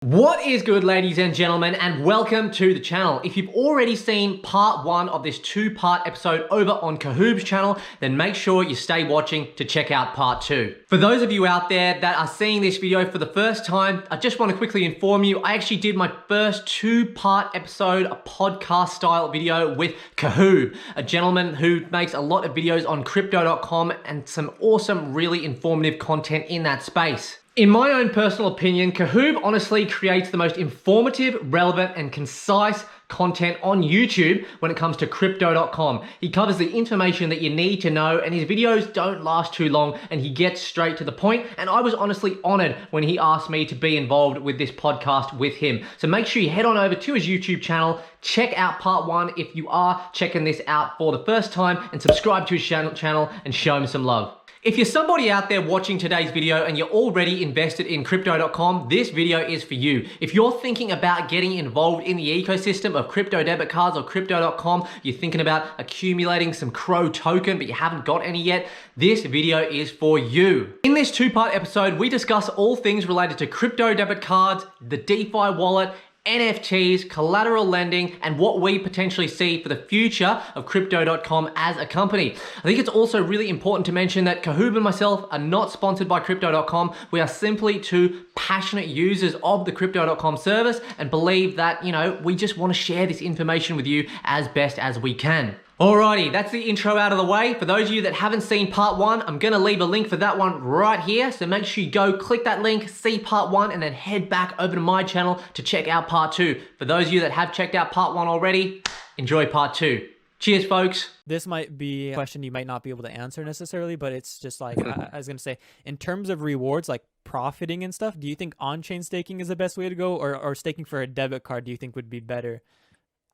What is good, ladies and gentlemen, and welcome to the channel. If you've already seen part one of this two-part episode over on Kahoobb's channel, then make sure you stay watching to check out part two. For those of you out there that are seeing this video for the first time, I just want to quickly inform you, I actually did my first two-part episode, a podcast-style video with Kahoobb, a gentleman who makes a lot of videos on crypto.com and some awesome, really informative content in that space. In my own personal opinion, Kahoobb honestly creates the most informative, relevant, and concise content on YouTube when it comes to crypto.com. He covers the information that you need to know, and his videos don't last too long, and he gets straight to the point. And I was honestly honored when he asked me to be involved with this podcast with him. So make sure you head on over to his YouTube channel, check out part one if you are checking this out for the first time, and subscribe to his channel and show him some love. If you're somebody out there watching today's video and you're already invested in crypto.com, this video is for you. If you're thinking about getting involved in the ecosystem of crypto debit cards or crypto.com, you're thinking about accumulating some CRO token, but you haven't got any yet, this video is for you. In this two-part episode, we discuss all things related to crypto debit cards, the Defi wallet, NFTs, collateral lending, and what we potentially see for the future of crypto.com as a company. I think it's also really important to mention that Kahoobb and myself are not sponsored by crypto.com. We are simply two passionate users of the crypto.com service and believe that, we just want to share this information with you as best as we can. Alrighty, that's the intro out of the way. For those of you that haven't seen part one, I'm gonna leave a link for that one right here. So make sure you go click that link, see part one, and then head back over to my channel to check out part two. For those of you that have checked out part one already, enjoy part two. Cheers, folks. This might be a question you might not be able to answer necessarily, but it's just like, I was gonna say, in terms of rewards, like profiting and stuff, do you think on-chain staking is the best way to go, or staking for a debit card do you think would be better?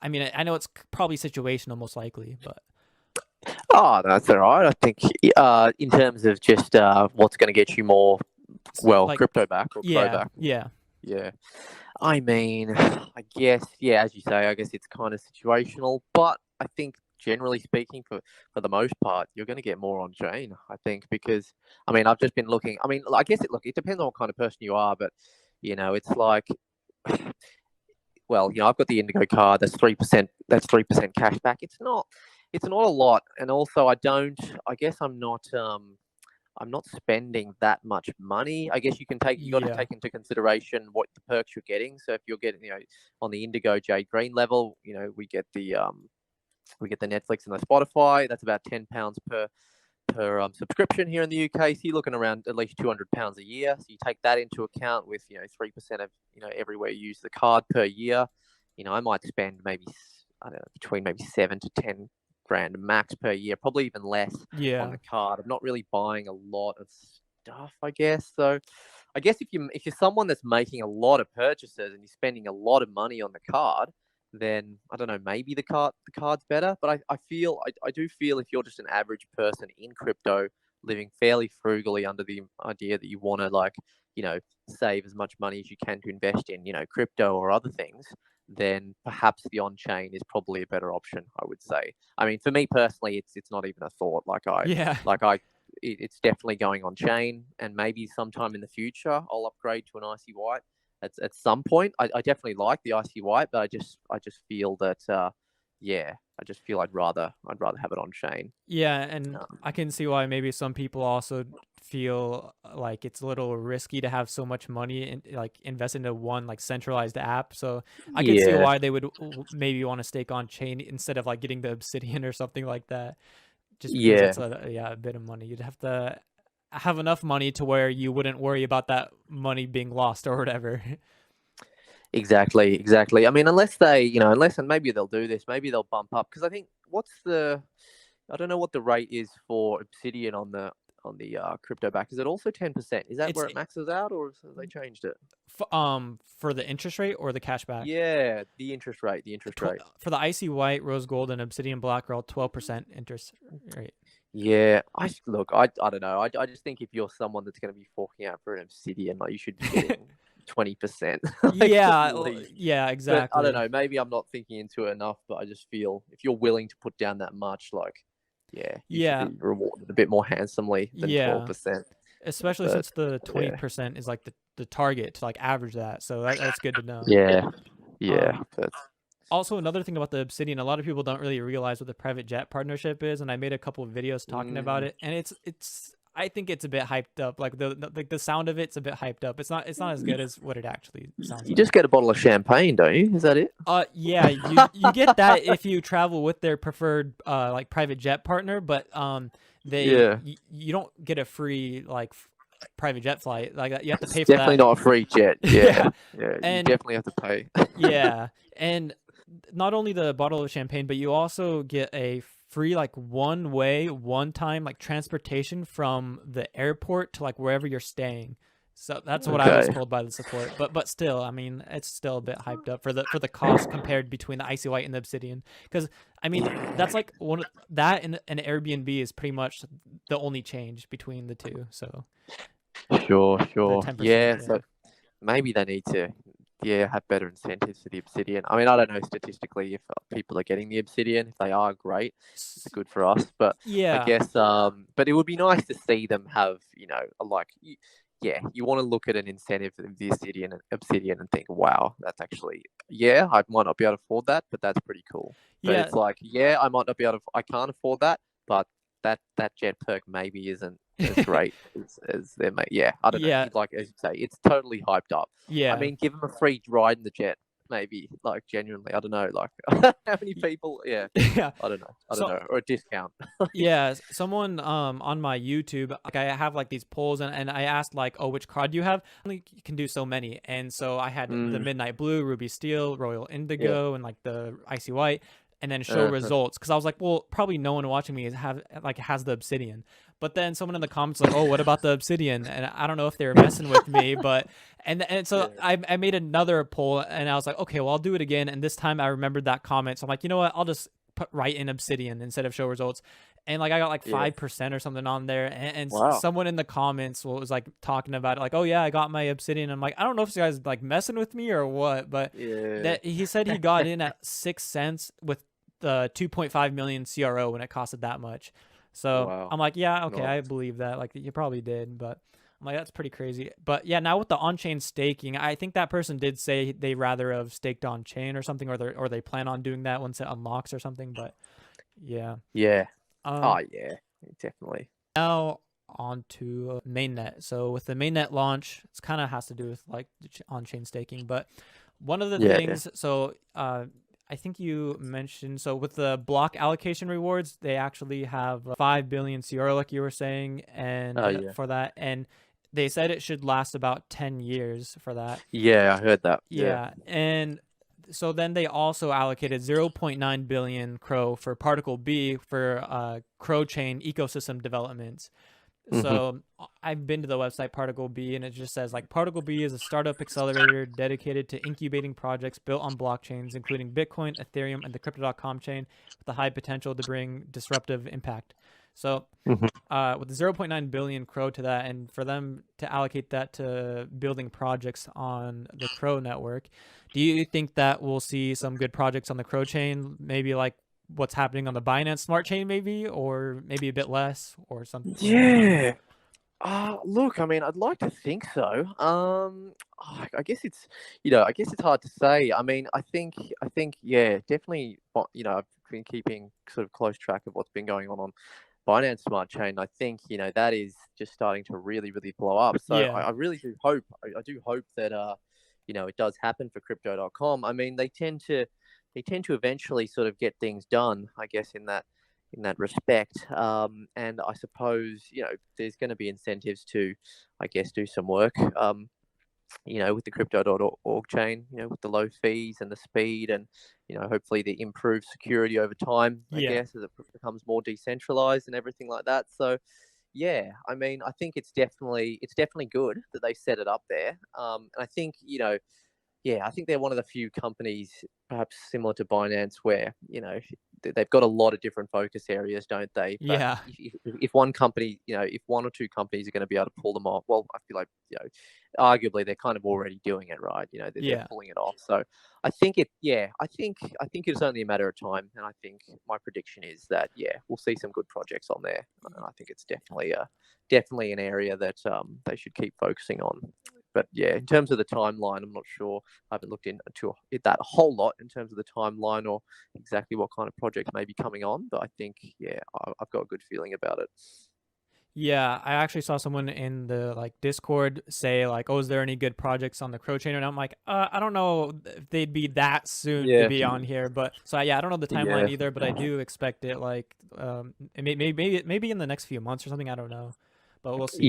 I mean, I know it's probably situational, most likely, but. Oh, that's all right. I think in terms of just what's going to get you more, like, crypto back or yeah, pro back. Yeah. I mean, I guess, as you say, I guess it's kind of situational, but I think generally speaking, for the most part, you're going to get more on chain, I think, because, I mean, I've just been looking, I mean, I guess it depends on what kind of person you are, but, it's like, well, I've got the Indigo card. That's 3%. That's 3% cash back. It's not a lot, and also I'm not spending that much money. I guess you got to take into consideration what the perks you're getting. So if you're getting, on the Indigo Jade Green level, we get the Netflix and the Spotify. That's about £10 per subscription here in the UK. So you're looking around at least £200 a year. So you take that into account with 3% of everywhere you use the card per year. I might spend maybe, I don't know, between maybe 7 to 10 grand max per year, probably even less on the card. I'm not really buying a lot of stuff, I guess. So I guess if you're someone that's making a lot of purchases and you're spending a lot of money on the card, then I don't know, maybe the card's better. But I do feel if you're just an average person in crypto, living fairly frugally under the idea that you want to save as much money as you can to invest in, crypto or other things, then perhaps the on-chain is probably a better option, I would say. I mean, for me personally, it's not even a thought. It's definitely going on-chain, and maybe sometime in the future I'll upgrade to an icy white. At some point, I definitely like the icy white, but I just feel that I just feel I'd rather have it on chain. Yeah, and I can see why maybe some people also feel like it's a little risky to have so much money and invest into one centralized app. So I can see why they would maybe want to stake on chain instead of getting the Obsidian or something like that. Just because it's a bit of money. You'd have to have enough money to where you wouldn't worry about that money being lost or whatever. Exactly. I mean, unless and maybe they'll do this, maybe they'll bump up, because I think I don't know what the rate is for Obsidian on the crypto back. Is it also 10%? Is that where it maxes out, or have they changed it? For the interest rate or the cashback? Yeah, the interest rate. For the icy white, rose gold, and Obsidian black are all 12% interest rate. Yeah, I don't know. I just think if you're someone that's going to be forking out for an Obsidian, you should be getting 20%. Yeah, exactly. But I don't know. Maybe I'm not thinking into it enough, but I just feel if you're willing to put down that much, you should be rewarded a bit more handsomely than 12%. especially But since the yeah, 20% is like the target to like average that. So that's good to know. yeah, yeah. Um, But Also, another thing about the Obsidian, a lot of people don't really realize what the private jet partnership is, and I made a couple of videos talking about mm, it, and it's I think it's a bit hyped up. Like the sound of it's a bit hyped up. It's not as good as what it actually sounds you like. just get a bottle of champagne, don't you? Is that it? Yeah, you get that if you travel with their preferred like private jet partner, but Yeah. you don't get a free like private jet flight. Like you have to It's pay for definitely that. not a free jet. Yeah, Yeah, yeah. You and definitely have to pay. yeah, and not only the bottle of champagne, but you also get a free like one way, one time like transportation from the airport to like wherever you're staying. So that's what I was Okay. told by the support. But still, I mean, it's still a bit hyped up for the cost compared between the Icy White and the Obsidian. Because I mean, that's like that and an Airbnb is pretty much the only change between the two. So Sure, the sure. 10%, Yeah. yeah. So maybe they need to, yeah, have better incentives for the Obsidian. I mean, I don't know statistically if people are getting the Obsidian. If they are, great. It's good for us. But I Yeah, guess, but it would be nice to see them have, yeah, you want to look at an incentive of the Obsidian and think, wow, that's actually, yeah, I might not be able to afford that, but that's pretty cool. But yeah. it's like, yeah, I might not be able to, I can't afford that, but that jet perk maybe isn't as great as they may. Yeah, I don't know. Yeah, Like as you say, it's totally hyped up. I yeah. mean, give them a free ride in the jet, maybe. Like genuinely, I don't know. Like how many people? Yeah, Yeah. I don't know. I don't So know. Or a discount. yeah, someone on my YouTube, like I have like these polls and I asked like, oh, which card do you have? Only you can do so many. And so I had the Mm, Midnight Blue, Ruby Steel, Royal yeah. Indigo, and like the Icy White, and then show Uh-huh. results. Cause I was like, well, probably no one watching me has the Obsidian. But then someone in the comments like, oh, what about the Obsidian? And I don't know if they were messing with me, but and so Yeah. I made another poll and I was like, okay, well I'll do it again. And this time I remembered that comment. So I'm like, you know what? I'll just write in Obsidian instead of show results. And like I got like Yeah. 5% or something on there, and Wow. someone in the comments was like talking about it, like, oh yeah, I got my Obsidian. I'm like, I don't know if this guy's like messing with me or what, but Yeah. that he said he got in at 6 cents with the 2.5 million CRO when it costed that much. So Wow. I'm like, yeah, okay, I Nice. believe that. Like you probably did, but I'm like, that's pretty crazy. But yeah, now with the on-chain staking, I think that person did say they rather have staked on chain or something, or they plan on doing that once it unlocks or something. But yeah. Yeah. Um, Oh yeah. Definitely. Now on to mainnet. So with the mainnet launch, it's kind of has to do with like on-chain staking, but one of the Yeah. Yeah. things, so I think you mentioned, so with the block allocation rewards, they actually have 5 billion CR, like you were saying, and Oh yeah. for that, and they said it should last about 10 years for that. Yeah. I heard that. Yeah. Yeah, and so then they also allocated 0.9 billion CRO for Particle B for CRO chain ecosystem developments. Mm-hmm. So I've been to the website Particle B, and it just says like Particle B is a startup accelerator dedicated to incubating projects built on blockchains, including Bitcoin, Ethereum, and the Crypto.com chain, with the high potential to bring disruptive impact. So Mm-hmm. with the 0.9 billion CRO to that, and for them to allocate that to building projects on the CRO network, do you think that we'll see some good projects on the CRO chain? Maybe like what's happening on the Binance Smart Chain, maybe, or maybe a bit less, or something. Yeah. Look, I mean, I'd like to think so. I guess it's, I guess it's hard to say. I mean, I think, yeah, definitely. I've been keeping sort of close track of what's been going on Binance Smart Chain. I think, that is just starting to really, really blow up. So Yeah, I really do hope, I do hope that, it does happen for Crypto.com. I mean, they tend to eventually sort of get things done, I guess, in that respect. And I suppose, there's going to be incentives to, I guess, do some work, with the crypto.org chain, with the low fees and the speed and, hopefully the improved security over time, I yeah, guess, as it becomes more decentralized and everything like that. So, yeah, I mean, I think it's definitely good that they set it up there. And I think, yeah, I think they're one of the few companies, perhaps similar to Binance, where they've got a lot of different focus areas, don't they? But Yeah. if one company, if one or two companies are going to be able to pull them off, well, I feel like, arguably they're kind of already doing it, right? They're pulling it off. So I think I think it's only a matter of time. And I think my prediction is that, we'll see some good projects on there. And I think it's definitely an area that they should keep focusing on. But in terms of the timeline, I'm not sure. I haven't looked into it that a whole lot in terms of the timeline or exactly what kind of projects may be coming on. But I think, I've got a good feeling about it. Yeah, I actually saw someone in the Discord say oh, is there any good projects on the Crow chain? And I'm like, I don't know if they'd be that soon to be on here. But so I don't know the timeline either, but I do expect it maybe in the next few months or something. I don't know, but we'll see.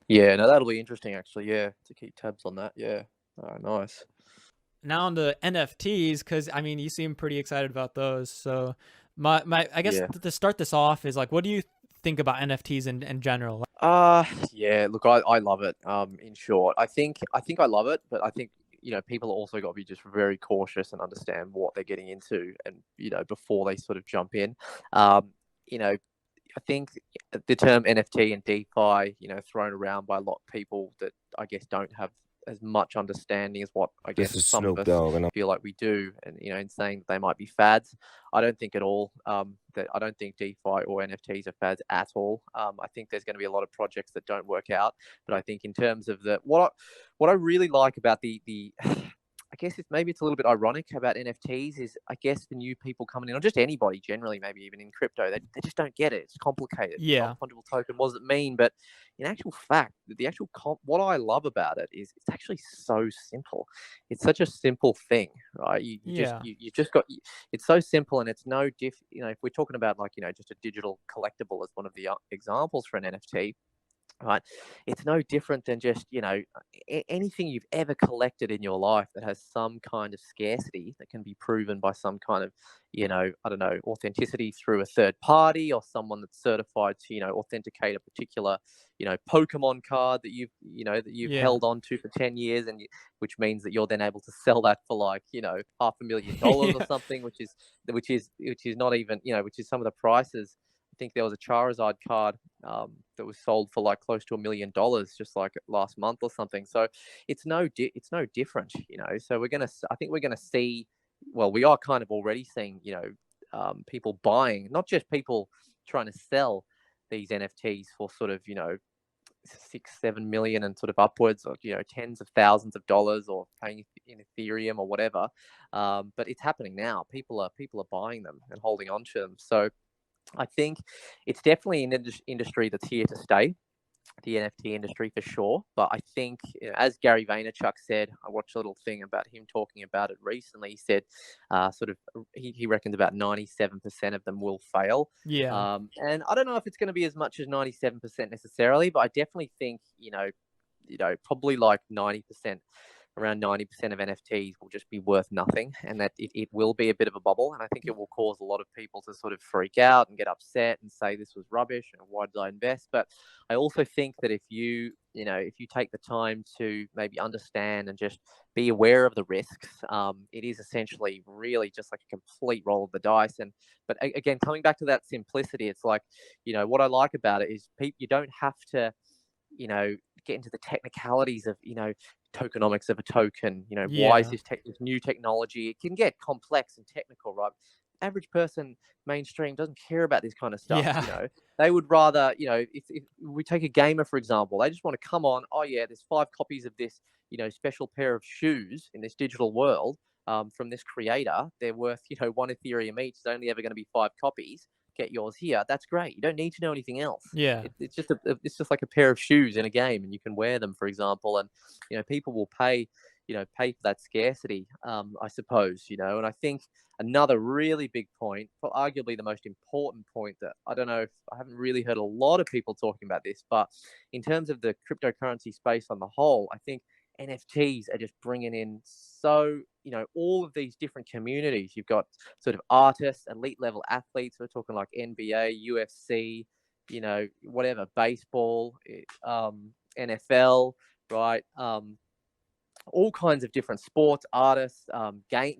Yeah, no, that'll be interesting actually. Yeah, to keep tabs on that. Yeah, nice. Now on the NFTs, because you seem pretty excited about those. So my I guess to start this off is what do you think about NFTs in general? Look, I love it. In short, I think I love it, but I think people also got to be just very cautious and understand what they're getting into, and before they sort of jump in. I think the term NFT and DeFi, thrown around by a lot of people that I guess don't have as much understanding as what I guess some of us feel like we do, and in saying that they might be fads. I don't think at all that I don't think DeFi or NFTs are fads at all. I think there's going to be a lot of projects that don't work out, but I think in terms of what I really like about the I guess maybe it's a little bit ironic about NFTs is I guess the new people coming in, or just anybody generally, maybe even in crypto, they just don't get it. It's complicated. Yeah. Non-fungible token, what does it mean? But in actual fact, what I love about it is it's actually so simple. It's such a simple thing, right? You just got, it's so simple, and it's no if we're talking about just a digital collectible as one of the examples for an NFT. Right, it's no different than just anything you've ever collected in your life that has some kind of scarcity that can be proven by some kind of I don't know, authenticity through a third party or someone that's certified to authenticate a particular Pokemon card that you've held on to for 10 years, and which means that you're then able to sell that for $500,000 or something, which is not even which is some of the prices. I think there was a Charizard card that was sold for close to $1 million just last month or something. So it's no different, So I think we're gonna see. Well, we are kind of already seeing, people buying, not just people trying to sell these NFTs for sort of 6-7 million and sort of upwards, or tens of thousands of dollars, or paying in Ethereum or whatever. But it's happening now. People are buying them and holding on to them. So I think it's definitely an industry that's here to stay, the NFT industry for sure. But I think, as Gary Vaynerchuk said, I watched a little thing about him talking about it recently. He said, he reckons about 97% of them will fail. Yeah. And I don't know if it's going to be as much as 97% necessarily, but I definitely think, probably 90%. Around 90% of NFTs will just be worth nothing, and that it will be a bit of a bubble. And I think it will cause a lot of people to sort of freak out and get upset and say this was rubbish and why did I invest? But I also think that if you take the time to maybe understand and just be aware of the risks, it is essentially really just like a complete roll of the dice. But again, coming back to that simplicity, it's what I like about it is you don't have to get into the technicalities of tokenomics of a token. Why is this new technology? It can get complex and technical, right? Average person, mainstream, doesn't care about this kind of stuff. Yeah. They would rather, if we take a gamer for example, they just want to come on. Oh yeah, there's 5 copies of this special pair of shoes in this digital world from this creator. They're worth 1 Ethereum each. It's only ever going to be 5 copies. Get yours here. That's great. You don't need to know anything else. Yeah. It's just like a pair of shoes in a game, and you can wear them, for example. And people will pay for that scarcity, I suppose. And I think another really big point, arguably the most important point, that I don't know if I haven't really heard a lot of people talking about this, but in terms of the cryptocurrency space on the whole, I think NFTs are just bringing in all of these different communities. You've got sort of artists, elite level athletes. We're talking like NBA, UFC, whatever, baseball, NFL, right? all kinds of different sports, artists,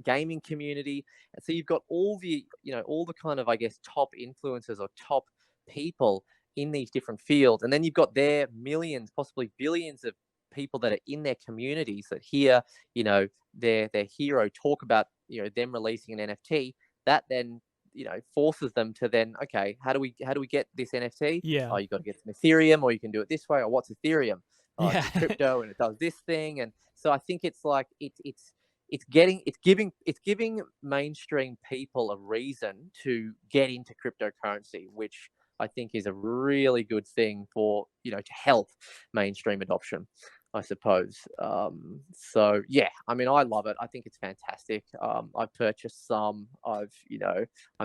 gaming community. And so you've got all the, all the kind of, I guess, top influencers or top people in these different fields. And then you've got their millions, possibly billions of people that are in their communities that hear, their hero talk about, them releasing an NFT. That then, forces them to then, okay, how do we get this NFT? Yeah. Oh, you got to get some Ethereum, or you can do it this way. Or what's Ethereum? Oh, Yeah. it's crypto and it does this thing. And so I think it's like it's giving mainstream people a reason to get into cryptocurrency, which I think is a really good thing for, to help mainstream adoption, I suppose. So yeah, I mean, I love it. I think it's fantastic. I've purchased some. I'm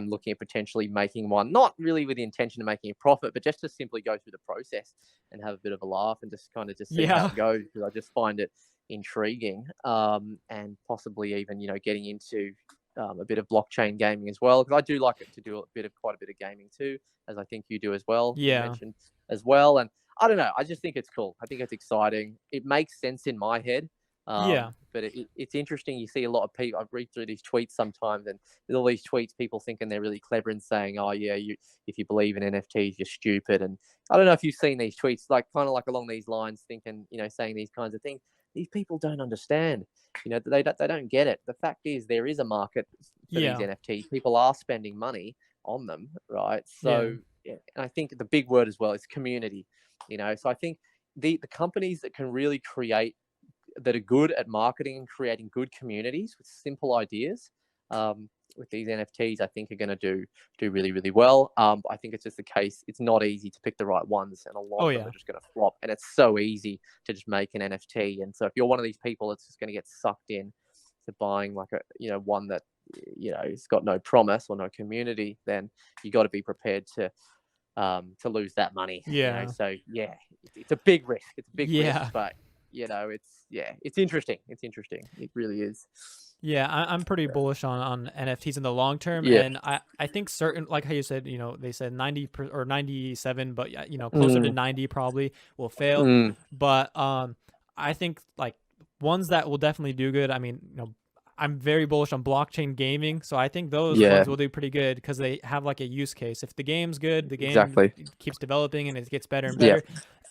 looking at potentially making one, not really with the intention of making a profit, but just to simply go through the process and have a bit of a laugh and just kind of see how it goes, because I just find it intriguing. And possibly even, getting into a bit of blockchain gaming as well, because I do like it to do quite a bit of gaming too, as I think you do as well. Yeah. You mentioned as well. And I don't know, I just think it's cool. I think it's exciting. It makes sense in my head. Yeah. But it's interesting. You see a lot of people, I read through these tweets sometimes, and there's all these tweets, people thinking they're really clever and saying, oh yeah, if you believe in NFTs, you're stupid. And I don't know if you've seen these tweets, like kind of like along these lines, thinking, saying these kinds of things. These people don't understand, they don't get it. The fact is, there is a market for these NFTs. People are spending money on them, right? So, and I think the big word as well is community, so I think the companies that can really create, that are good at marketing and creating good communities with simple ideas, with these NFTs, I think are going to do really, really well. I think it's just the case. It's not easy to pick the right ones, and a lot of them are just going to flop. And it's so easy to just make an NFT. And so if you're one of these people that's just going to get sucked in to buying like a, one that, it's got no promise or no community, then you got to be prepared to lose that money. So yeah, it's a big risk. It's a big risk, but it's interesting. It's interesting. It really is. Yeah, I'm pretty bullish on NFTs in the long term, and I think certain, like how you said, they said 90 or 97, but closer to 90 probably will fail. But I think like ones that will definitely do good. I mean, I'm very bullish on blockchain gaming, so I think those ones will do pretty good because they have like a use case. If the game's good, the game keeps developing and it gets better and better.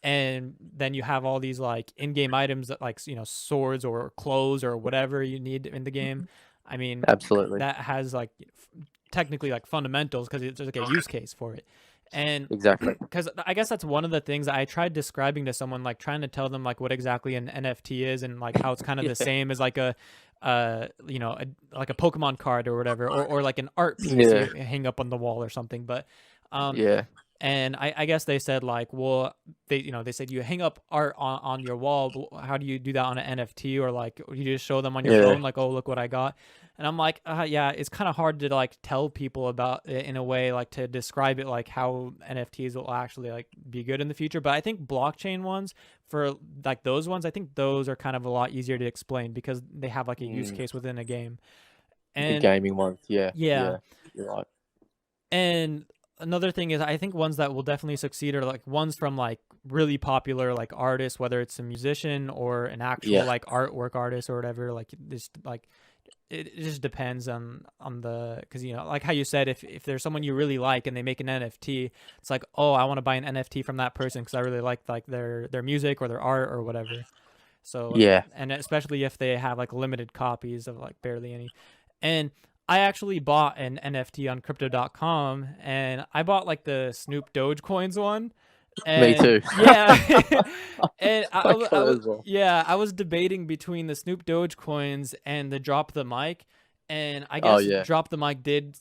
And then you have all these like in-game items that like, swords or clothes or whatever you need in the game. I mean, absolutely, that has like technically like fundamentals because it's like a use case for it. And because I guess that's one of the things I tried describing to someone, like trying to tell them like what exactly an NFT is and like how it's kind of the same as like a like a Pokemon card or whatever, or like an art piece you hang up on the wall or something. But and I guess they said like, well, they said you hang up art on your wall, but how do you do that on an NFT? Or like you just show them on your phone like, oh, look what I got. And I'm like, it's kind of hard to like tell people about it in a way, like to describe it, like how NFTs will actually like be good in the future. But I think blockchain ones, for like those ones, I think those are kind of a lot easier to explain because they have like a use case within a game. And the gaming ones, you're right. And another thing is, I think ones that will definitely succeed are like ones from like really popular like artists, whether it's a musician or an actual like artwork artist or whatever. Like this, like it just depends on the, because like how you said, if there's someone you really like and they make an NFT, it's like, oh, I want to buy an NFT from that person because I really like their music or their art or whatever. So and especially if they have like limited copies of like barely any. And I actually bought an NFT on crypto.com, and I bought like the Snoop Dogecoins one. And, me too. And I was debating between the Snoop Dogecoins and the Drop the Mic, and I guess Drop the Mic did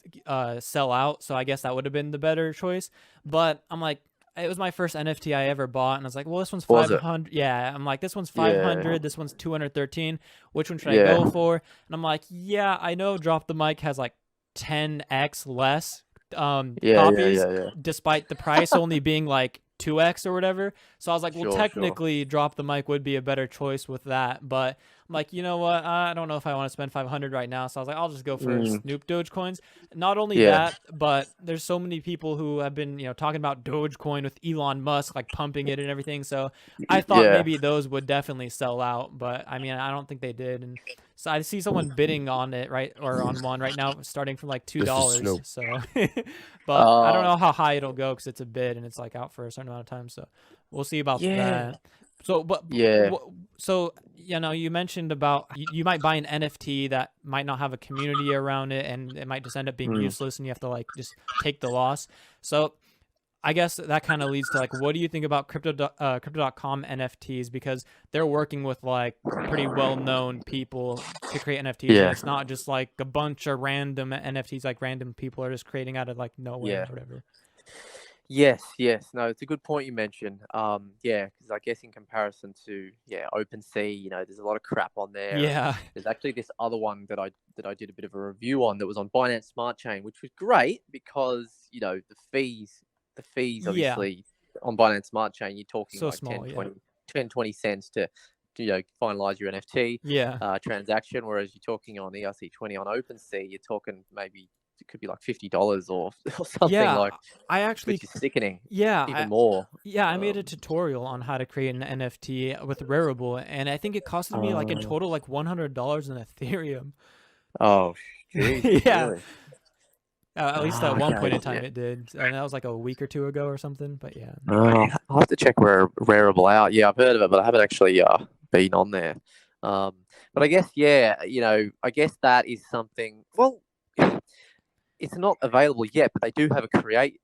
sell out, so I guess that would have been the better choice. But I'm like, it was my first NFT I ever bought, and I was like, well, this one's 500. Yeah, I'm like, this one's 500. This one's 213. Which one should I go for? And I'm like, I know Drop the Mic has like 10x less copies, despite the price only being like 2x or whatever. So I was like, well, technically Drop the Mic would be a better choice with that. But I'm like, you know what? I don't know if I want to spend 500 right now. So I was like, I'll just go for Snoop Dogecoins. Not only Yeah. that, but there's so many people who have been, talking about Dogecoin with Elon Musk, like pumping it and everything. So I thought Yeah. maybe those would definitely sell out, but I mean, I don't think they did. And so I see someone bidding on it, right, or on one right now, starting from like This is $2. Snoop. So, but I don't know how high it'll go because it's a bid and it's like out for a certain amount of time. So we'll see about Yeah. that. So, but Yeah. so you mentioned about you might buy an NFT that might not have a community around it, and it might just end up being useless, and you have to like just take the loss. So I guess that kind of leads to like, what do you think about crypto.com NFTs? Because they're working with like pretty well-known people to create NFTs, and Yeah. it's not just like a bunch of random NFTs, like random people are just creating out of like nowhere Yeah. or whatever. Yes, yes. No, it's a good point you mentioned. Yeah, because I guess in comparison to OpenSea, there's a lot of crap on there. Yeah. There's actually this other one that I did a bit of a review on that was on Binance Smart Chain, which was great because the fees Yeah. obviously on Binance Smart Chain, you're talking So like small, 10-20 cents to finalize your NFT Yeah. transaction, whereas you're talking on ERC20 on OpenSea, you're talking maybe it could be like $50 or something Yeah. like, I actually, which is sickening. yeah, Even more. I made a tutorial on how to create an NFT with Rarible, and I think it costed me like in total like $100 in Ethereum. Oh, geez, Yeah. really? At least at one point in Okay, time it did, and that was like a week or two ago or something. But yeah. I'll have to check Rarible out. Yeah, I've heard of it, but I haven't actually been on there. But I guess I guess that is something. Well, it's not available yet, but they do have a create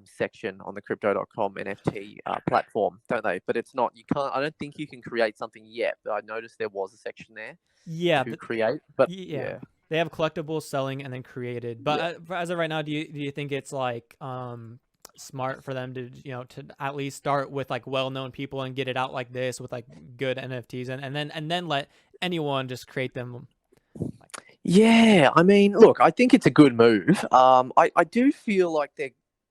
section on the crypto.com NFT platform, don't they? But it's not. You can't. I don't think you can create something yet. But I noticed there was a section there to create. But yeah, they have collectibles, selling, and then created. But as of right now, do you think it's like smart for them to to at least start with like well-known people and get it out like this with like good NFTs, and then let anyone just create them? Yeah, I mean, look, I think it's a good move. I do feel like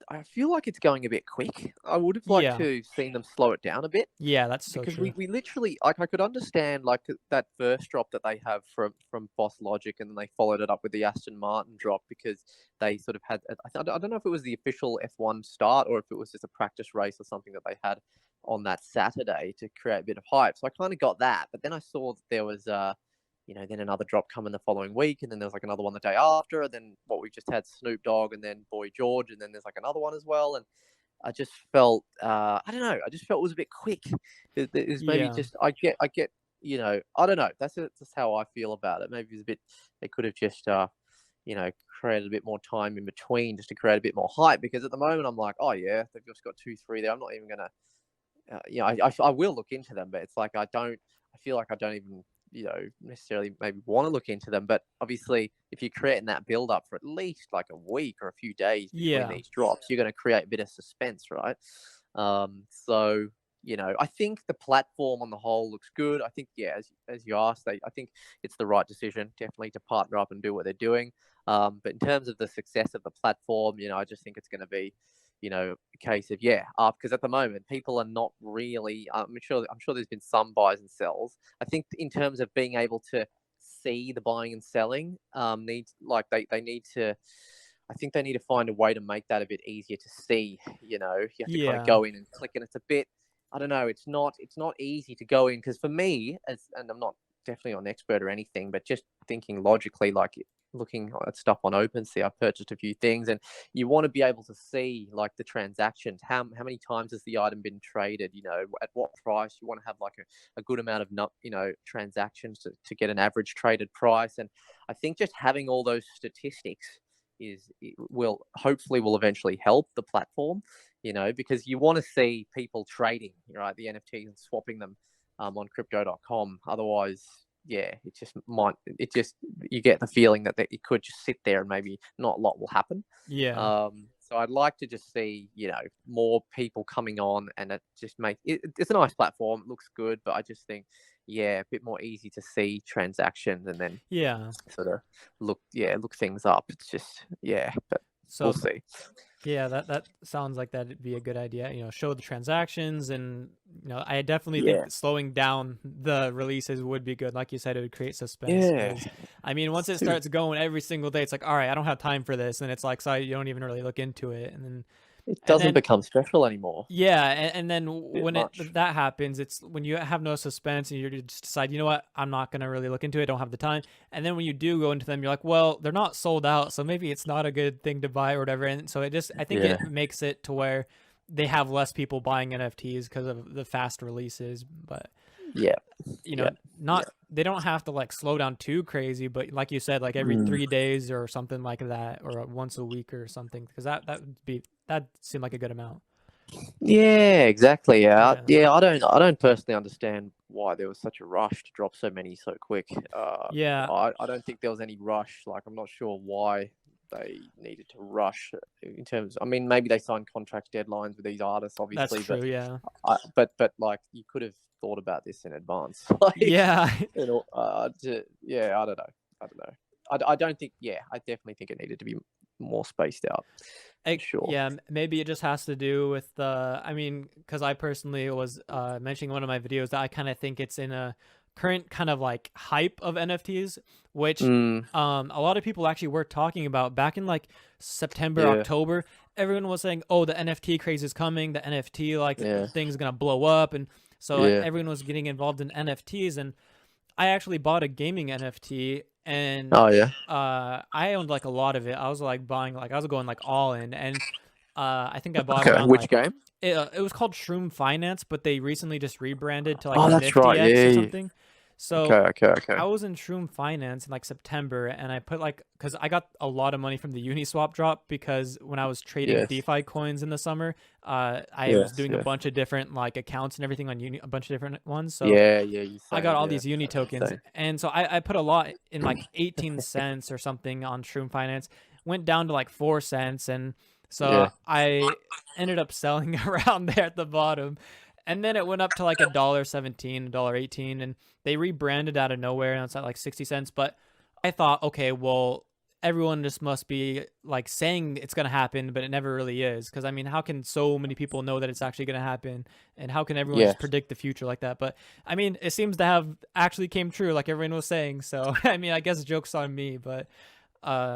I feel like it's going a bit quick. I would have liked to seen them slow it down a bit. Yeah, that's so because true. we literally, like, I could understand like that first drop that they have from Boss Logic, and then they followed it up with the Aston Martin drop because they sort of had. I don't know if it was the official F1 start or if it was just a practice race or something that they had on that Saturday to create a bit of hype. So I kind of got that, but then I saw that there was then another drop coming the following week, and then there was like another one the day after, and then what we just had Snoop Dogg, and then Boy George, and then there's like another one as well, and I just felt I don't know, I just felt it was a bit quick. It was maybe just I get I don't know. That's how I feel about it. Maybe it was a bit. They could have just created a bit more time in between just to create a bit more hype, because at the moment I'm like, oh yeah, they've just got 2-3 there. I'm not even gonna I will look into them, but it's like I feel like I don't even necessarily maybe want to look into them. But obviously, if you're creating that build up for at least like a week or a few days between these drops, you're going to create a bit of suspense, right? So I think the platform on the whole looks good. I think, as you asked, I think it's the right decision, definitely, to partner up and do what they're doing. But in terms of the success of the platform, I just think it's going to be a case of because at the moment people are not really. I'm sure there's been some buys and sells. I think in terms of being able to see the buying and selling, needs like they need to. I think they need to find a way to make that a bit easier to see. You have to kind of go in and click, and it's a bit. I don't know. It's not easy to go in, because for me, and I'm not definitely an expert or anything, but just thinking logically, like looking at stuff on OpenSea, I've purchased a few things, and you want to be able to see like the transactions, how many times has the item been traded, at what price. You want to have like a good amount of transactions to get an average traded price. And I think just having all those statistics will eventually help the platform, because you want to see people trading, right, the NFTs and swapping them on crypto.com. Otherwise, you get the feeling that it could just sit there and maybe not a lot will happen. So I'd like to just see, more people coming on, and it just it's a nice platform. It looks good, but I just think, a bit more easy to see transactions, and then sort of look things up. It's just, but we'll see. Yeah, that sounds like that'd be a good idea. Show the transactions, and I definitely Yeah, think slowing down the releases would be good. Like you said, it would create suspense yeah. because, I mean, once It's it too. starts going every single day, it's like, all right, I don't have time for this, and it's like, so you don't even really look into it, It and doesn't then become special anymore. yeah, and then Bit when much. that happens, it's when you have no suspense and you just decide, you know what, I'm not gonna really look into it, don't have the time. And then when you do go into them, you're like, well, they're not sold out, so maybe it's not a good thing to buy or whatever. And so I think Yeah, it makes it to where they have less people buying NFTs because of the fast releases. But yeah, you yeah, know, not they don't have to like slow down too crazy, but like you said, like every mm. 3 days or something like that, or once a week or something, because that seemed like a good amount. Yeah, exactly. Yeah, Yeah. yeah. I don't personally understand why there was such a rush to drop so many so quick. Yeah, I don't think there was any rush. Like, I'm not sure why they needed to rush in terms. I mean, maybe they signed contract deadlines with these artists, that's obviously, but true. Yeah. like you could have thought about this in advance. Like, Yeah. yeah, I don't know. I don't know. I don't think. Yeah, I definitely think it needed to be more spaced out. For sure. Yeah, maybe it just has to do with I mean, because I personally was mentioning in one of my videos that I kind of think it's in a current kind of like hype of NFTs, which Mm, a lot of people actually were talking about back in like September, yeah. October. Everyone was saying, "Oh, the NFT craze is coming. The NFT like Yeah. thing's gonna blow up," and so Yeah. everyone was getting involved in NFTs. And I actually bought a gaming NFT, and Oh yeah. I owned like a lot of it. I was like buying, like I was going like all in, and I think I bought Okay. around Which like game? it was called Shroom Finance, but they recently just rebranded to like Oh, that's right. Nifty Yeah. X or Yeah. something. Okay. So Okay. Okay. I was in Shroom Finance in like September, and I put like, because I got a lot of money from the Uniswap drop, because when I was trading Yes. DeFi coins in the summer, I was Yes. doing a Yes. bunch of different like accounts and everything on a bunch of different ones. So Yeah. Yeah. You I got saying? all Yeah. these uni That's tokens, insane. and so I put a lot in like 18 cents or something on Shroom Finance, went down to like 4 cents, and so Yeah. I ended up selling around there at the bottom, and then it went up to like $1.17, $1.18, and they rebranded out of nowhere, and it's at like 60 cents. But I thought, okay, well, everyone just must be like saying it's going to happen, but it never really is. Because I mean, how can so many people know that it's actually going to happen? And how can everyone Yeah. just predict the future like that? But I mean, it seems to have actually came true, like everyone was saying. So I mean, I guess joke's on me, but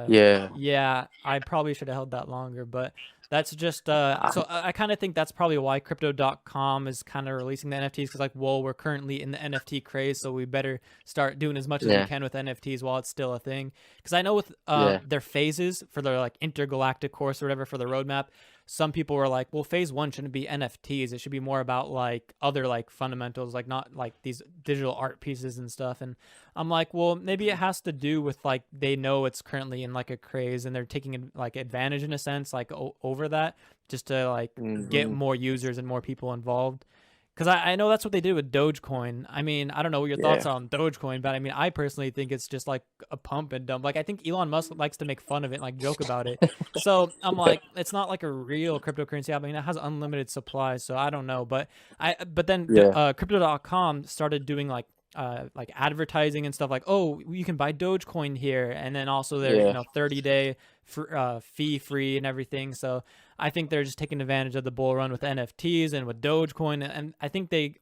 Yeah. yeah, I probably should have held that longer. But that's just so I kind of think that's probably why crypto.com is kind of releasing the NFTs, because like, well, we're currently in the NFT craze, so we better start doing as much as we Yeah. can with NFTs while it's still a thing. Because I know with Yeah. their phases for their like intergalactic course or whatever for the roadmap, some people were like, well, phase one shouldn't be NFTs. It should be more about like other like fundamentals, like not like these digital art pieces and stuff. And I'm like, well, maybe it has to do with like they know it's currently in like a craze, and they're taking like advantage in a sense, like over that, just to like get Mm-hmm. more users and more people involved. Because I know that's what they did with Dogecoin. I mean, I don't know what your thoughts Yeah. are on Dogecoin, but I mean, I personally think it's just like a pump and dump. Like, I think Elon Musk likes to make fun of it and like joke about it. So I'm like, it's not like a real cryptocurrency. I mean, it has unlimited supply, so I don't know. But then Yeah. crypto.com started doing like advertising and stuff, like, oh, you can buy Dogecoin here, and then also their Yeah. 30-day fee free and everything. So I think they're just taking advantage of the bull run with NFTs and with Dogecoin, and I think they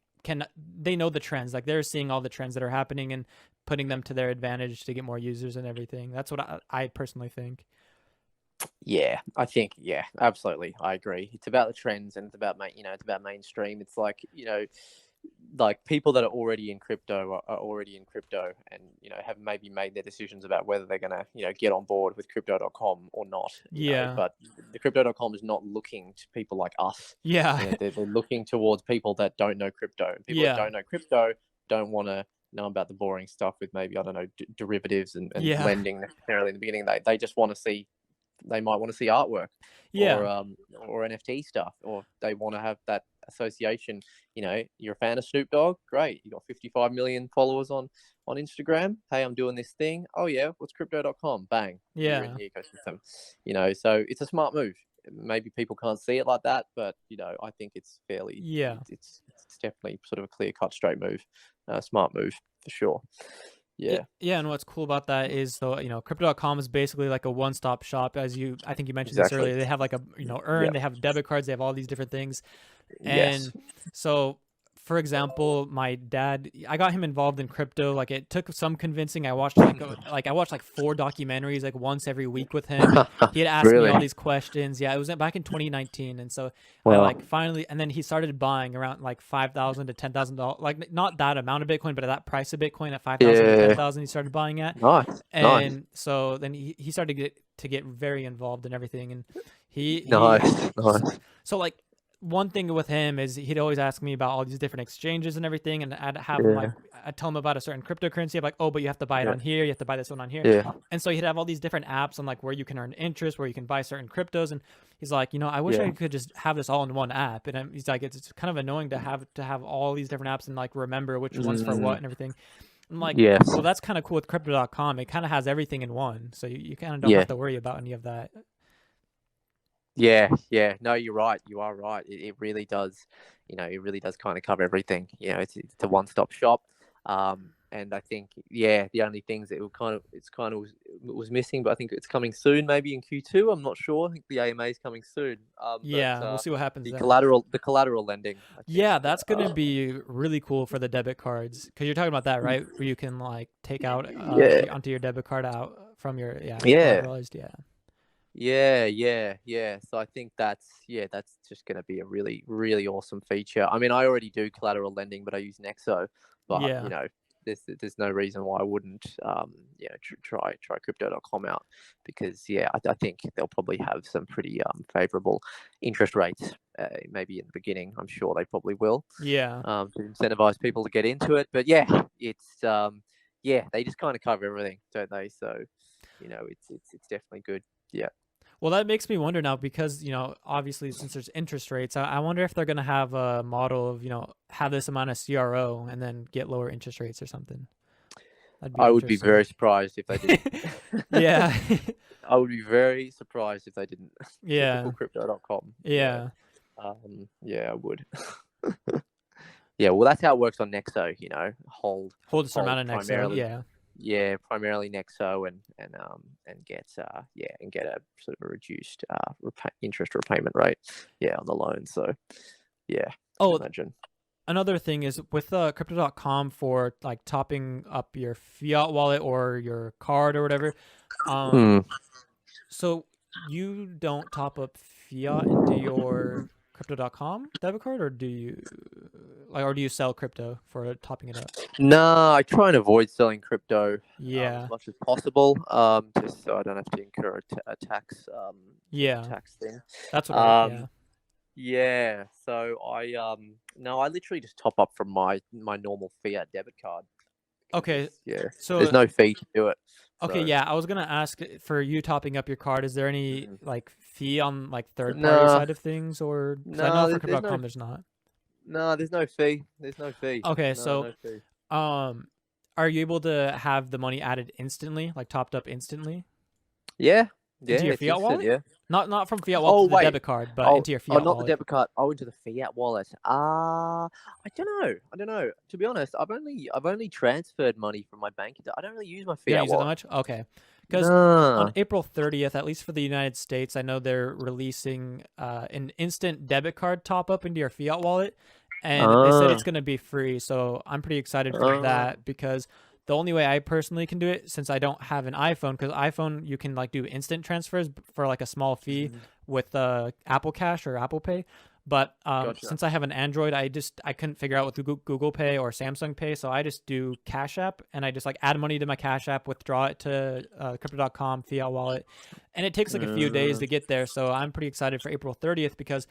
know the trends. Like, they're seeing all the trends that are happening and putting them to their advantage to get more users and everything. That's what I personally think. Yeah, I think, yeah, absolutely. I agree. It's about the trends, and it's about it's about mainstream. It's like, like people that are already in crypto are already in crypto, and have maybe made their decisions about whether they're going to get on board with crypto.com or not. Yeah. But the crypto.com is not looking to people like us. Yeah. They're looking towards people that don't know crypto. And people that Yeah. don't know crypto don't want to know about the boring stuff with maybe, I don't know, derivatives and Yeah. lending necessarily in the beginning. They just want to see, they might want to see artwork Yeah. or NFT stuff, or they want to have that association. You're a fan of Snoop Dogg, great. You got 55 million followers on Instagram. Hey, I'm doing this thing. Oh yeah, what's crypto.com? Bang, you're in Yeah. the ecosystem. So it's a smart move. Maybe people can't see it like that, but I think it's fairly, Yeah. it's definitely sort of a clear cut, straight move, smart move for sure. Yeah. Yeah, and what's cool about that is, so crypto.com is basically like a one-stop shop. I think you mentioned this Exactly. earlier. They have like a earn, Yeah. they have debit cards, they have all these different things. Yes. And so, for example, my dad, I got him involved in crypto. Like, it took some convincing. I watched I watched like 4 documentaries like once every week with him, and he had asked me all Really? these questions. Yeah, it was back in 2019, and so I Wow. like finally, and then he started buying around like $5,000 to $10,000, like not that amount of Bitcoin, but at that price of Bitcoin at 5,000 to Yeah. 10,000, he started buying at. Nice. And so then he started to get very involved in everything, and he Nice. Nice. so like one thing with him is he'd always ask me about all these different exchanges and everything, and I'd have him like, Yeah. I'd tell him about a certain cryptocurrency. I'm like, oh, but you have to buy it Yeah. on here, you have to buy this one on here. Yeah. And so he'd have all these different apps on like where you can earn interest, where you can buy certain cryptos, and he's like, I wish Yeah. I could just have this all in one app. And he's like, it's kind of annoying to have all these different apps and like remember which one's for what and everything. I'm like, Yes. well, that's kind of cool with crypto.com. It kind of has everything in one, so you kind of don't Yeah. have to worry about any of that. Yeah, yeah. No, you're right. You are right. It really does, it really does kind of cover everything. It's a one-stop shop. And I think, the only things that was missing, but I think it's coming soon, maybe in Q2. I'm not sure. I think the AMA is coming soon. Yeah, we'll see what happens The there. collateral lending. I think, Yeah, that's gonna be really cool for the debit cards, because you're talking about that, right? Where you can like take out onto your debit card out from your collateralized. Yeah. So I think that's just going to be a really, really awesome feature. I mean, I already do collateral lending, but I use Nexo. But there's no reason why I wouldn't try crypto.com out, because I think they'll probably have some pretty favorable interest rates. Maybe in the beginning, I'm sure they probably will. Yeah. To incentivize people to get into it. But it's they just kind of cover everything, don't they? So it's definitely good. Yeah. Well, that makes me wonder now, because obviously since there's interest rates, I wonder if they're gonna have a model of have this amount of CRO and then get lower interest rates or something. I would be very surprised if they didn't. Yeah. I would be very surprised if they didn't. Yeah. Typical crypto.com. Yeah. I would. Yeah, well, that's how it works on Nexo. Hold a certain amount of Nexo. Yeah. Yeah, primarily Nexo, and get a sort of a reduced interest repayment rate. Yeah, on the loan. So imagine. Another thing is with crypto.com for like topping up your fiat wallet or your card or whatever. So you don't top up fiat into your crypto.com debit card, or do you sell crypto for topping it up? No, I try and avoid selling crypto as much as possible, just so I don't have to incur a tax tax thing. That's what So I literally just top up from my normal fiat debit card. Okay. So there's no fee to do it. Okay, so. I was gonna ask, for you topping up your card, is there any like fee on like third party side of things, or I know for crypto.com there's not. No, there's no fee. Okay, no fee. Are you able to have the money added instantly, like topped up instantly? Yeah. Into your fiat wallet? Yeah. Not from fiat wallet to the debit card, but into your fiat wallet. Not the debit card. Into the fiat wallet. I don't know. To be honest, I've only transferred money from my bank. I don't really use my fiat wallet. Use it that much? Okay. Because on April 30th, at least for the United States, I know they're releasing an instant debit card top up into your fiat wallet, and they said it's going to be free. So I'm pretty excited for that, because the only way I personally can do it, since I don't have an iPhone, because iPhone you can like do instant transfers for like a small fee with Apple Cash or Apple Pay. But since I have an Android, I couldn't figure out with Google Pay or Samsung Pay, so I just do Cash App, and I just like add money to my Cash App, withdraw it to crypto.com fiat wallet, and it takes like a few days to get there. So I'm pretty excited for April 30th, because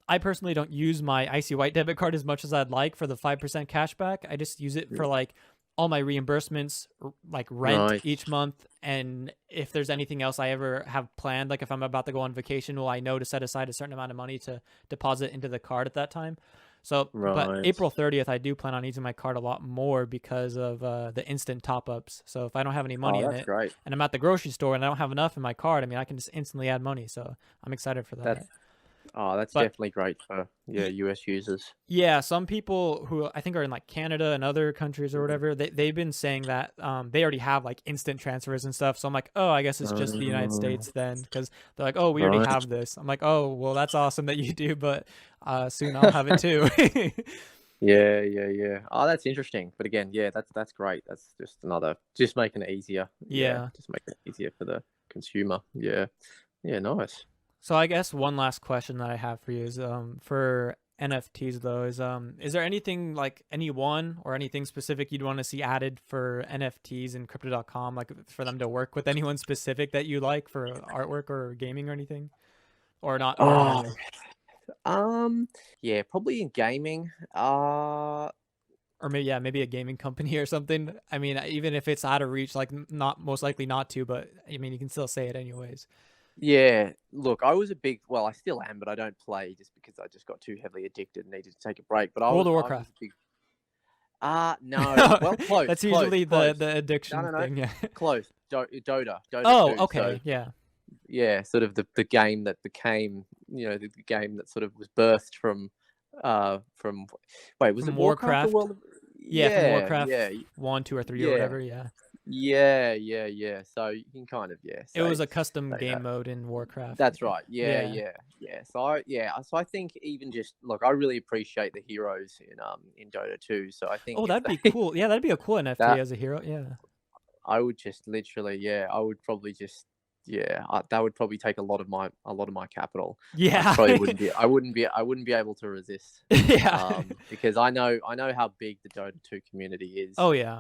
I personally don't use my Icy White debit card as much as I'd like for the 5% cashback. I just use it for like all my reimbursements, like rent each month, and if there's anything else I ever have planned, like if I'm about to go on vacation, I know to set aside a certain amount of money to deposit into the card at that time. So, but April 30th, I do plan on using my card a lot more because of the instant top-ups. So if I don't have any money in it, and I'm at the grocery store and I don't have enough in my card, I mean, I can just instantly add money. So I'm excited for that. Oh, that's But definitely great for US users. yeah, some people who I think are in like Canada and other countries or whatever, they've been saying that they already have like instant transfers and stuff. So I'm like, oh, I guess it's just the United States then, because they're like, oh, we already Right. have this. I'm like, oh, well, that's awesome that you do, but soon I'll have it too. Yeah. Oh, that's interesting. But again, yeah, that's great. That's just making it easier. Yeah, Yeah. just making it easier for the consumer. Yeah. Yeah, nice. So I guess one last question that I have for you is for NFTs though is there anything like anyone or anything specific you'd want to see added for NFTs and crypto.com, like for them to work with anyone specific that you like for artwork or gaming or anything, or not Oh, really? yeah, probably in gaming. Or maybe a gaming company or something. I mean, even if it's out of reach, like not most likely not to, but I mean you can still say it anyways. Yeah, look, well, I still am, but I don't play just because I just got too heavily addicted and needed to take a break. But World of I was Warcraft. a big, no, well, close, That's close, usually close. the addiction No, thing. Yeah. close. Dota Oh, 2. So okay. Yeah. yeah, sort of the game that became, the game that sort of was birthed from, wait, was it From Warcraft or Warcraft. World of, Yeah, from yeah, Warcraft yeah, 1, 2, or 3 or yeah, whatever. Yeah. yeah. So you can kind of, It was say a custom say game that. mode in Warcraft. That's right. Yeah, Yeah. yeah. So I think even just look, I really appreciate the heroes in Dota 2. So I think Oh, if that'd be they cool. Yeah, that'd be a cool NFT that as a hero. Yeah. I would just literally, I would probably just, that would probably take a lot of my capital. I Yeah. probably I wouldn't be able to resist. Yeah. Because I know how big the Dota 2 community is. Oh yeah.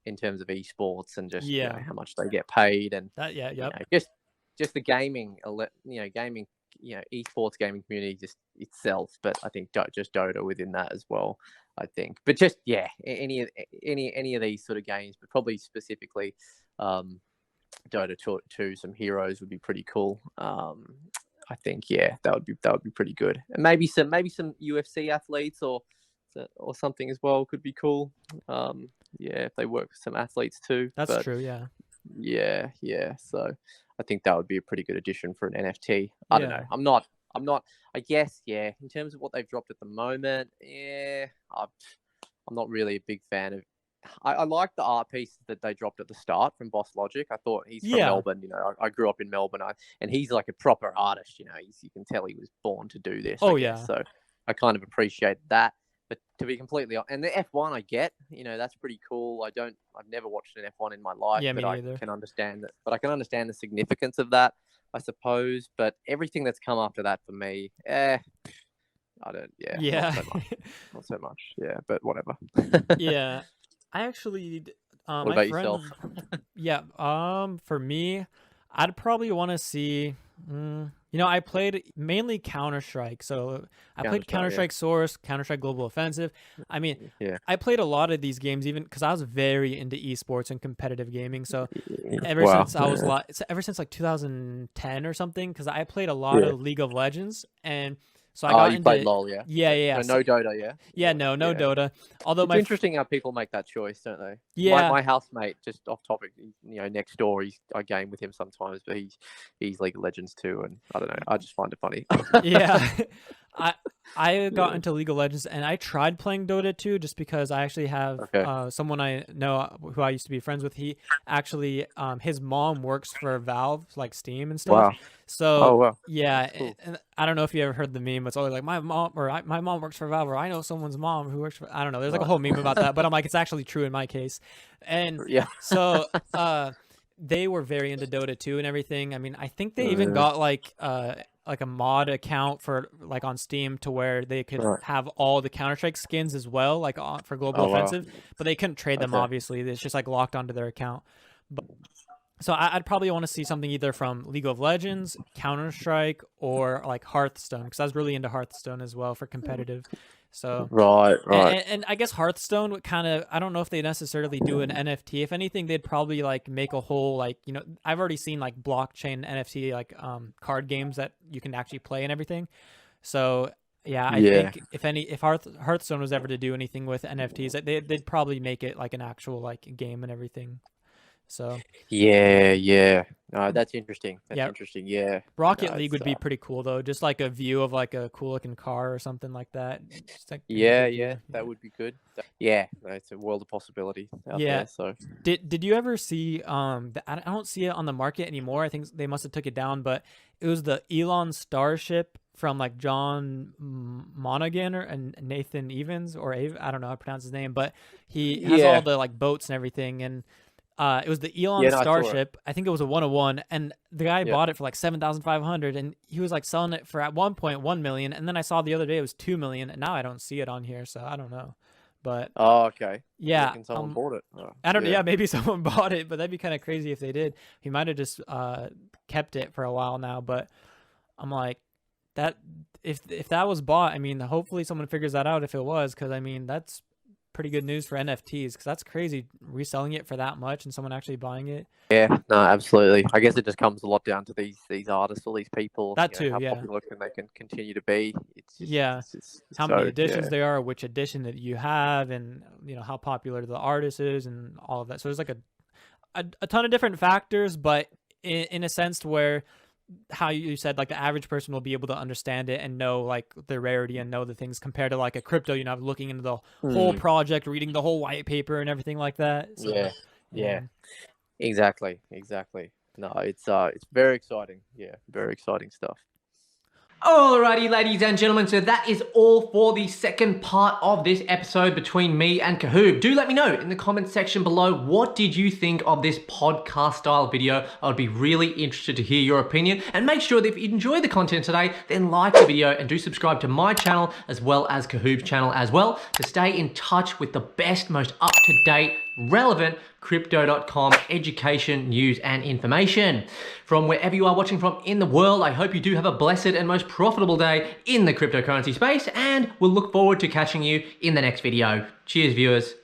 In terms of esports and just Yeah. how much they get paid and Yeah. Yep. just the gaming, esports gaming community just itself. But I think just Dota within that as well. I think, but just any of these sort of games, but probably specifically Dota 2, some heroes would be pretty cool. I think that would be pretty good, and maybe some UFC athletes or something as well could be cool. If they work with some athletes too. That's But true. Yeah. yeah. So I think that would be a pretty good addition for an NFT. I don't know. Yeah. I'm not. I guess in terms of what they've dropped at the moment, I'm not really a big fan of. I like the art pieces that they dropped at the start from Boss Logic. I thought he's from Yeah. Melbourne. I grew up in Melbourne, and he's like a proper artist. You can tell he was born to do this. Oh I guess. yeah. So I kind of appreciate that. But to be completely honest, and the F1 I get, that's pretty cool. I've never watched an F1 in my life, Yeah, but me I neither. can understand that. But I can understand the significance of that, I suppose. But everything that's come after that for me, I don't. Yeah, Yeah. not so much. Yeah, but whatever. Yeah. I actually, What my about friend, yourself? yeah, for me, I'd probably want to see, I played mainly Counter-Strike. So I played Counter-Strike, yeah. Counter-Strike Source, Counter-Strike Global Offensive. I mean, Yeah. I played a lot of these games even because I was very into esports and competitive gaming. So ever Wow. since I was ever since like 2010 or something, because I played a lot Yeah. of League of Legends, and so I got you into played LOL, yeah? yeah. No Dota, yeah? Yeah, no Dota. Although It's interesting how people make that choice, don't they? Yeah. My housemate, just off topic, next door, I game with him sometimes, but he's League of Legends too, and I don't know, I just find it funny. Yeah. I got into League of Legends and I tried playing Dota 2 just because I actually have someone I know who I used to be friends with. He actually his mom works for Valve, like Steam and stuff. Wow. So wow. yeah, Cool. and I don't know if you ever heard the meme. It's always like my mom works for Valve, or I know someone's mom who works for. I don't know. There's like a whole meme about that, but I'm like, it's actually true in my case. And Yeah. so they were very into Dota 2 and everything. I mean, I think they even got like a mod account for like on Steam to where they could have all the Counter-Strike skins as well, like for Global Offensive, but they couldn't trade them. Obviously, it's just like locked onto their account. But so I'd probably want to see something either from League of Legends, Counter-Strike, or like Hearthstone, because I was really into Hearthstone as well for competitive. So right. And I guess Hearthstone would kind of, I don't know if they necessarily do an NFT. If anything, they'd probably like make a whole like, I've already seen like blockchain NFT like card games that you can actually play and everything. So yeah, I think if Hearthstone was ever to do anything with NFTs, they'd probably make it like an actual like game and everything. So Yeah. No, that's interesting. That's Yeah. interesting. Yeah. Rocket No, League would be pretty cool though, just like a view of like a cool looking car or something like that. Just like yeah, that would be good. Yeah, no, it's a world of possibility out Yeah. there. So Did you ever see I don't see it on the market anymore. I think they must have took it down, but it was the Elon Starship from like John Monaghan and Nathan Evans or I don't know how to pronounce his name, but he has all the like boats and everything, and it was the Elon Starship. I think it was a 101, and the guy bought it for like 7,500, and he was like selling it for at 1.1 million, and then I saw the other day it was 2 million, and now I don't see it on here, so I don't know. But okay. Yeah, Can someone bought it? Oh, I don't know. Yeah, maybe someone bought it, but that'd be kind of crazy if they did. He might have just kept it for a while now, but I'm like, that if that was bought, I mean, hopefully someone figures that out if it was, because I mean that's pretty good news for NFTs, because that's crazy reselling it for that much and someone actually buying it. Yeah, no, absolutely. I guess it just comes a lot down to these artists or these people. That too, how popular can they can continue to be? It's just, how many editions there are, which edition that you have, and how popular the artist is, and all of that. So there's like a ton of different factors, but in a sense where, how you said, like the average person will be able to understand it and know like the rarity and know the things, compared to like a crypto, looking into the whole project, reading the whole white paper and everything like that. So, yeah, exactly. No, it's very exciting. Yeah, very exciting stuff. Alrighty, ladies and gentlemen, so that is all for the second part of this episode between me and Kahoobb. Do let me know in the comments section below, what did you think of this podcast style video? I would be really interested to hear your opinion, and make sure that if you enjoyed the content today, then like the video and do subscribe to my channel as well as Kahoobb's channel as well, to stay in touch with the best, most up-to-date, relevant crypto.com education, news, and information. From wherever you are watching from in the world, I hope you do have a blessed and most profitable day in the cryptocurrency space, and we'll look forward to catching you in the next video. Cheers, viewers.